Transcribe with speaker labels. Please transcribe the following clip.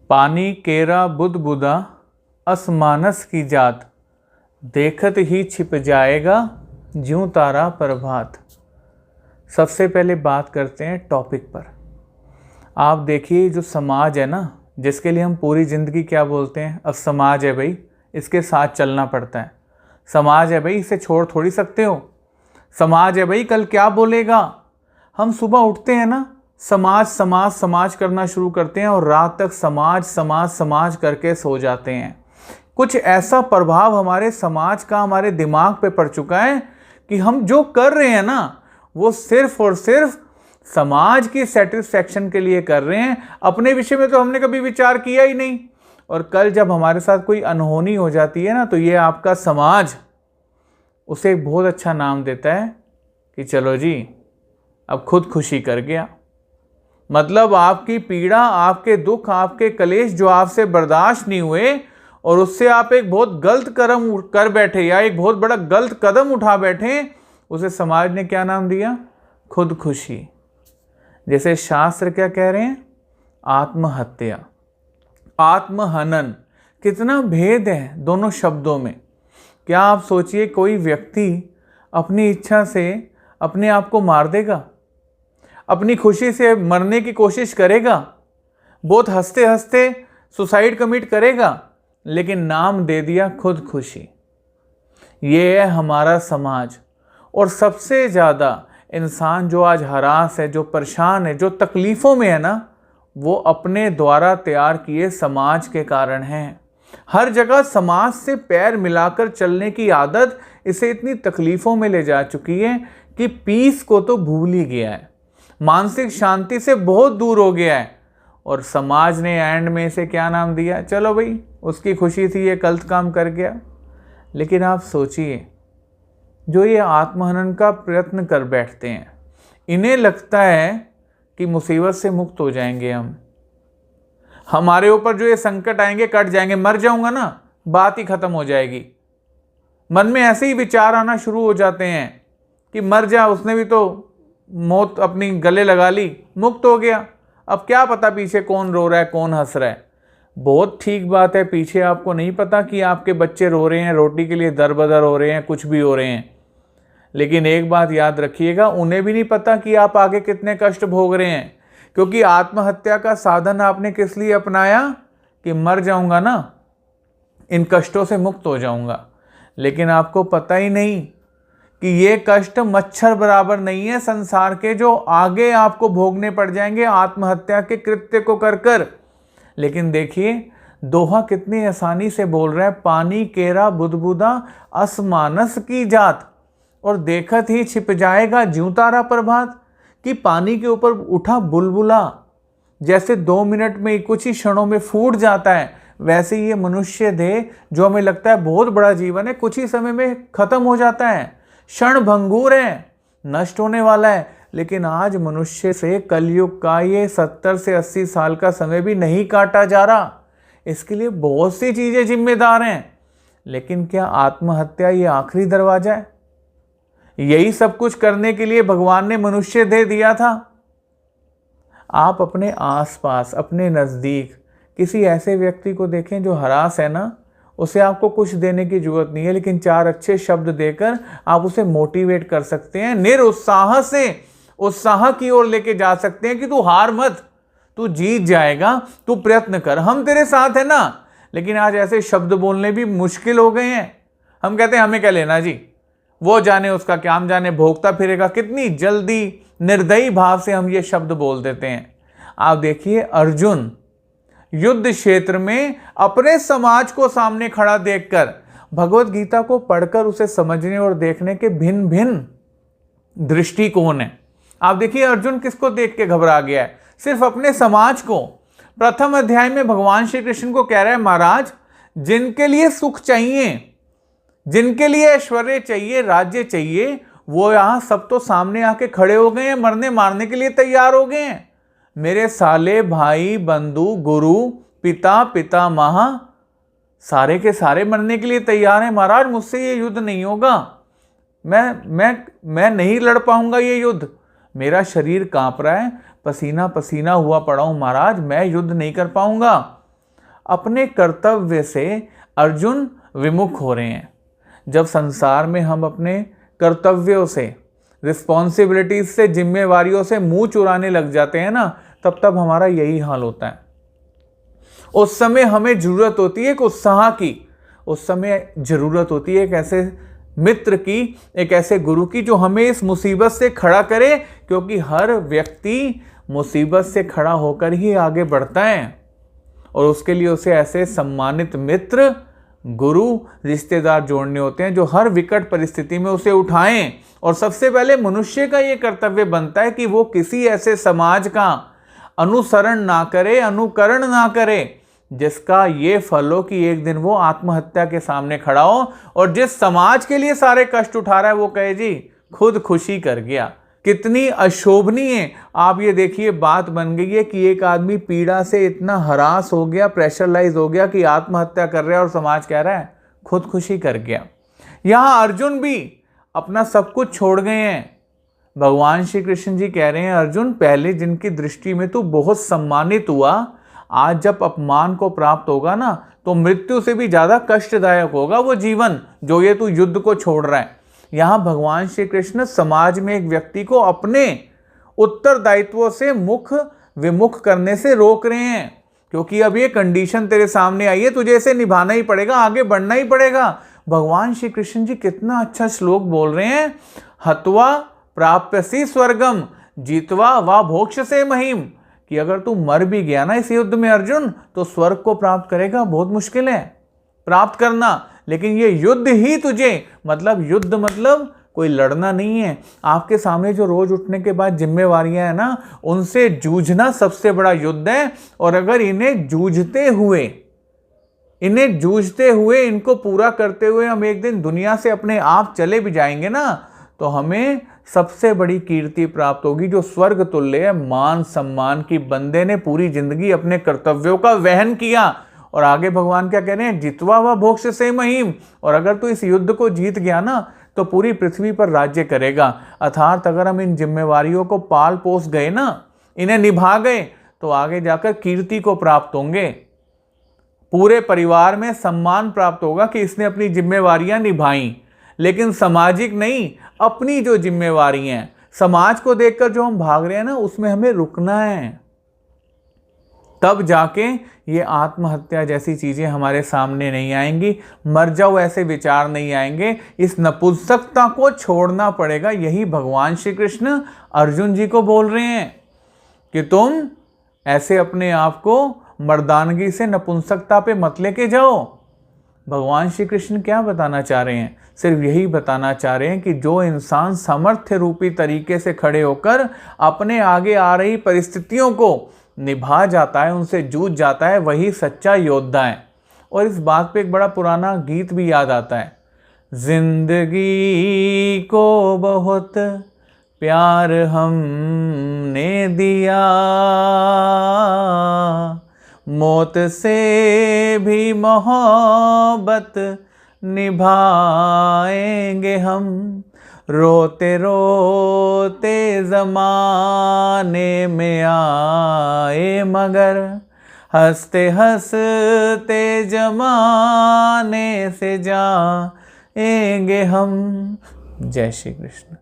Speaker 1: पानी केरा बुदबुदा असमानस की जात, देखत ही छिप जाएगा ज्यों तारा प्रभात। सबसे पहले बात करते हैं टॉपिक पर। आप देखिए जो समाज है ना, जिसके लिए हम पूरी ज़िंदगी क्या बोलते हैं, अब समाज है भाई, इसके साथ चलना पड़ता है। समाज है भाई, इसे छोड़ थोड़ी सकते हो। समाज है भाई, कल क्या बोलेगा। हम सुबह उठते हैं ना, समाज समाज समाज करना शुरू करते हैं और रात तक समाज समाज समाज करके सो जाते हैं। कुछ ऐसा प्रभाव हमारे समाज का हमारे दिमाग पे पड़ चुका है कि हम जो कर रहे हैं ना, वो सिर्फ और सिर्फ समाज की सेटिस्फैक्शन के लिए कर रहे हैं। अपने विषय में तो हमने कभी विचार किया ही नहीं। और कल जब हमारे साथ कोई अनहोनी हो जाती है ना, तो ये आपका समाज उसे एक बहुत अच्छा नाम देता है कि चलो जी अब खुद खुशी कर गया। मतलब आपकी पीड़ा, आपके दुख, आपके कलेश जो आपसे बर्दाश्त नहीं हुए और उससे आप एक बहुत गलत कर्म कर बैठे या एक बहुत बड़ा गलत कदम उठा बैठे, उसे समाज ने क्या नाम दिया? खुद खुशी। जैसे शास्त्र क्या कह रहे हैं? आत्महत्या, आत्महनन। कितना भेद है दोनों शब्दों में। क्या आप सोचिए कोई व्यक्ति अपनी इच्छा से अपने आप को मार देगा, अपनी खुशी से मरने की कोशिश करेगा, बहुत हंसते हंसते सुसाइड कमिट करेगा, लेकिन नाम दे दिया खुद खुशी। ये है हमारा समाज। और सबसे ज़्यादा इंसान जो आज हरास है, जो परेशान है, जो तकलीफ़ों में है ना, वो अपने द्वारा तैयार किए समाज के कारण है। हर जगह समाज से पैर मिलाकर चलने की आदत इसे इतनी तकलीफ़ों में ले जा चुकी है कि पीस को तो भूल ही गया है, मानसिक शांति से बहुत दूर हो गया है। और समाज ने एंड में इसे क्या नाम दिया? चलो भाई, उसकी खुशी थी, ये गलत काम कर गया। लेकिन आप सोचिए, जो ये आत्महनन का प्रयत्न कर बैठते हैं, इन्हें लगता है कि मुसीबत से मुक्त हो जाएंगे हम, हमारे ऊपर जो ये संकट आएंगे कट जाएंगे, मर जाऊंगा ना बात ही खत्म हो जाएगी। मन में ऐसे ही विचार आना शुरू हो जाते हैं कि मर जा, उसने भी तो मौत अपनी गले लगा ली, मुक्त हो गया। अब क्या पता पीछे कौन रो रहा है, कौन हंस रहा है। बहुत ठीक बात है, पीछे आपको नहीं पता कि आपके बच्चे रो रहे हैं, रोटी के लिए दर-बदर हो रहे हैं, कुछ भी हो रहे हैं। लेकिन एक बात याद रखिएगा, उन्हें भी नहीं पता कि आप आगे कितने कष्ट भोग रहे हैं। क्योंकि आत्महत्या का साधन आपने किस लिए अपनाया? कि मर जाऊंगा ना, इन कष्टों से मुक्त हो जाऊंगा। लेकिन आपको पता ही नहीं कि ये कष्ट मच्छर बराबर नहीं है संसार के, जो आगे आपको भोगने पड़ जाएंगे आत्महत्या के कृत्य को कर कर। लेकिन देखिए दोहा कितनी आसानी से बोल रहा है, पानी केरा बुदबुदा असमानस की जात, और देखत ही छिप जाएगा ज्यों तारा प्रभात। कि पानी के ऊपर उठा बुलबुला जैसे 2 मिनट में कुछ ही क्षणों में फूट जाता है, वैसे ही ये मनुष्य देह जो हमें लगता है बहुत बड़ा जीवन है, कुछ ही समय में खत्म हो जाता है, क्षण भंगुर है, नष्ट होने वाला है। लेकिन आज मनुष्य से कलयुग का ये 70 से 80 साल का समय भी नहीं काटा जा रहा। इसके लिए बहुत सी चीजें जिम्मेदार हैं। लेकिन क्या आत्महत्या ये आखिरी दरवाजा है? यही सब कुछ करने के लिए भगवान ने मनुष्य देह दिया था। आप अपने आसपास, अपने नज़दीक किसी ऐसे व्यक्ति को देखें जो हरास है ना, उसे आपको कुछ देने की जरूरत नहीं है, लेकिन 4 अच्छे शब्द देकर आप उसे मोटिवेट कर सकते हैं, निरुत्साह से उत्साह की ओर लेके जा सकते हैं कि तू हार मत, तू जीत जाएगा, तू प्रयत्न कर, हम तेरे साथ है ना। लेकिन आज ऐसे शब्द बोलने भी मुश्किल हो गए हैं। हम कहते हैं हमें क्या लेना जी, वो जाने उसका क्या, हम जाने भोगता फिरेगा। कितनी जल्दी निर्दयी भाव से हम ये शब्द बोल देते हैं। आप देखिए अर्जुन युद्ध क्षेत्र में अपने समाज को सामने खड़ा देखकर भगवत गीता को पढ़कर उसे समझने और देखने के भिन्न भिन्न दृष्टिकोण है। आप देखिए अर्जुन किसको देख के घबरा गया है? सिर्फ अपने समाज को। प्रथम अध्याय में भगवान श्री कृष्ण को कह रहा है, महाराज जिनके लिए सुख चाहिए, जिनके लिए ऐश्वर्य चाहिए, राज्य चाहिए, वो यहां सब तो सामने आके खड़े हो गए हैं, मरने मारने के लिए तैयार हो गए हैं। मेरे साले भाई बंधु गुरु पिता पितामह सारे के सारे मरने के लिए तैयार हैं। महाराज मुझसे ये युद्ध नहीं होगा, मैं नहीं लड़ पाऊंगा ये युद्ध, मेरा शरीर कांप रहा है, पसीना पसीना हुआ पड़ा हूं महाराज, मैं युद्ध नहीं कर पाऊंगा। अपने कर्तव्य से अर्जुन विमुख हो रहे हैं। जब संसार में हम अपने कर्तव्यों से, रिस्पॉन्सिबिलिटीज से, जिम्मेवारियों से मुंह चुराने लग जाते हैं ना, तब हमारा यही हाल होता है। उस समय हमें जरूरत होती है एक उत्साह की, उस समय जरूरत होती है एक ऐसे मित्र की, एक ऐसे गुरु की जो हमें इस मुसीबत से खड़ा करे, क्योंकि हर व्यक्ति मुसीबत से खड़ा होकर ही आगे बढ़ता है। और उसके लिए उसे ऐसे सम्मानित मित्र, गुरु, रिश्तेदार जोड़ने होते हैं जो हर विकट परिस्थिति में उसे उठाएं। और सबसे पहले मनुष्य का ये कर्तव्य बनता है कि वो किसी ऐसे समाज का अनुसरण ना करे, अनुकरण ना करे, जिसका ये फल हो कि एक दिन वो आत्महत्या के सामने खड़ा हो और जिस समाज के लिए सारे कष्ट उठा रहा है वो कहे जी खुद खुशी कर गया। कितनी अशोभनीय आप ये देखिए बात बन गई है कि एक आदमी पीड़ा से इतना हरास हो गया, प्रेशरलाइज हो गया कि आत्महत्या कर रहा है और समाज कह रहा है खुदकुशी कर गया। यहां अर्जुन भी अपना सब कुछ छोड़ गए हैं। भगवान श्री कृष्ण जी कह रहे हैं, अर्जुन पहले जिनकी दृष्टि में तू बहुत सम्मानित हुआ, आज जब अपमान को प्राप्त होगा ना, तो मृत्यु से भी ज्यादा कष्टदायक होगा वो जीवन जो ये तू युद्ध को छोड़ रहा है। यहां भगवान श्री कृष्ण समाज में एक व्यक्ति को अपने उत्तरदायित्वों से मुख विमुख करने से रोक रहे हैं, क्योंकि अब ये कंडीशन तेरे सामने आई है, तुझे इसे निभाना ही पड़ेगा, आगे बढ़ना ही पड़ेगा। भगवान श्री कृष्ण जी कितना अच्छा श्लोक बोल रहे हैं, हत्वा प्राप्यसि स्वर्गम जीतवा वा भोक्ष्यसे महीम, कि अगर तू मर भी गया ना इस युद्ध में अर्जुन, तो स्वर्ग को प्राप्त करेगा। बहुत मुश्किल है प्राप्त करना, लेकिन ये युद्ध ही तुझे, मतलब युद्ध मतलब कोई लड़ना नहीं है। आपके सामने जो रोज उठने के बाद जिम्मेवारियां हैं ना, उनसे जूझना सबसे बड़ा युद्ध है। और अगर इन्हें जूझते हुए इनको पूरा करते हुए हम एक दिन दुनिया से अपने आप चले भी जाएंगे ना, तो हमें सबसे बड़ी कीर्ति प्राप्त होगी जो स्वर्ग तुल्य है, मान सम्मान की। बंदे ने पूरी जिंदगी अपने कर्तव्यों का वहन किया। और आगे भगवान क्या कह रहे हैं, जितवा व भोक्ष्यसे महीम, और अगर तू इस युद्ध को जीत गया ना तो पूरी पृथ्वी पर राज्य करेगा। अर्थात अगर हम इन जिम्मेवारियों को पाल पोस गए ना, इन्हें निभा गए, तो आगे जाकर कीर्ति को प्राप्त होंगे, पूरे परिवार में सम्मान प्राप्त होगा कि इसने अपनी जिम्मेवारियां निभाई। लेकिन सामाजिक नहीं, अपनी जो जिम्मेवारी हैं, समाज को देखकर जो हम भाग रहे हैं ना, उसमें हमें रुकना है। तब जाके ये आत्महत्या जैसी चीजें हमारे सामने नहीं आएंगी, मर जाओ ऐसे विचार नहीं आएंगे। इस नपुंसकता को छोड़ना पड़ेगा। यही भगवान श्री कृष्ण अर्जुन जी को बोल रहे हैं कि तुम ऐसे अपने आप को मर्दानगी से नपुंसकता पे मत लेके जाओ। भगवान श्री कृष्ण क्या बताना चाह रहे हैं? सिर्फ यही बताना चाह रहे हैं कि जो इंसान सामर्थ्य रूपी तरीके से खड़े होकर अपने आगे आ रही परिस्थितियों को निभा जाता है, उनसे जूझ जाता है, वही सच्चा योद्धा है। और इस बात पे एक बड़ा पुराना गीत भी याद आता है, जिंदगी को बहुत प्यार हमने दिया, मौत से भी मोहब्बत निभाएंगे हम, रोते रोते ज़माने में आए मगर हंसते हंसते ज़माने से जाएंगे हम। जय श्री कृष्ण।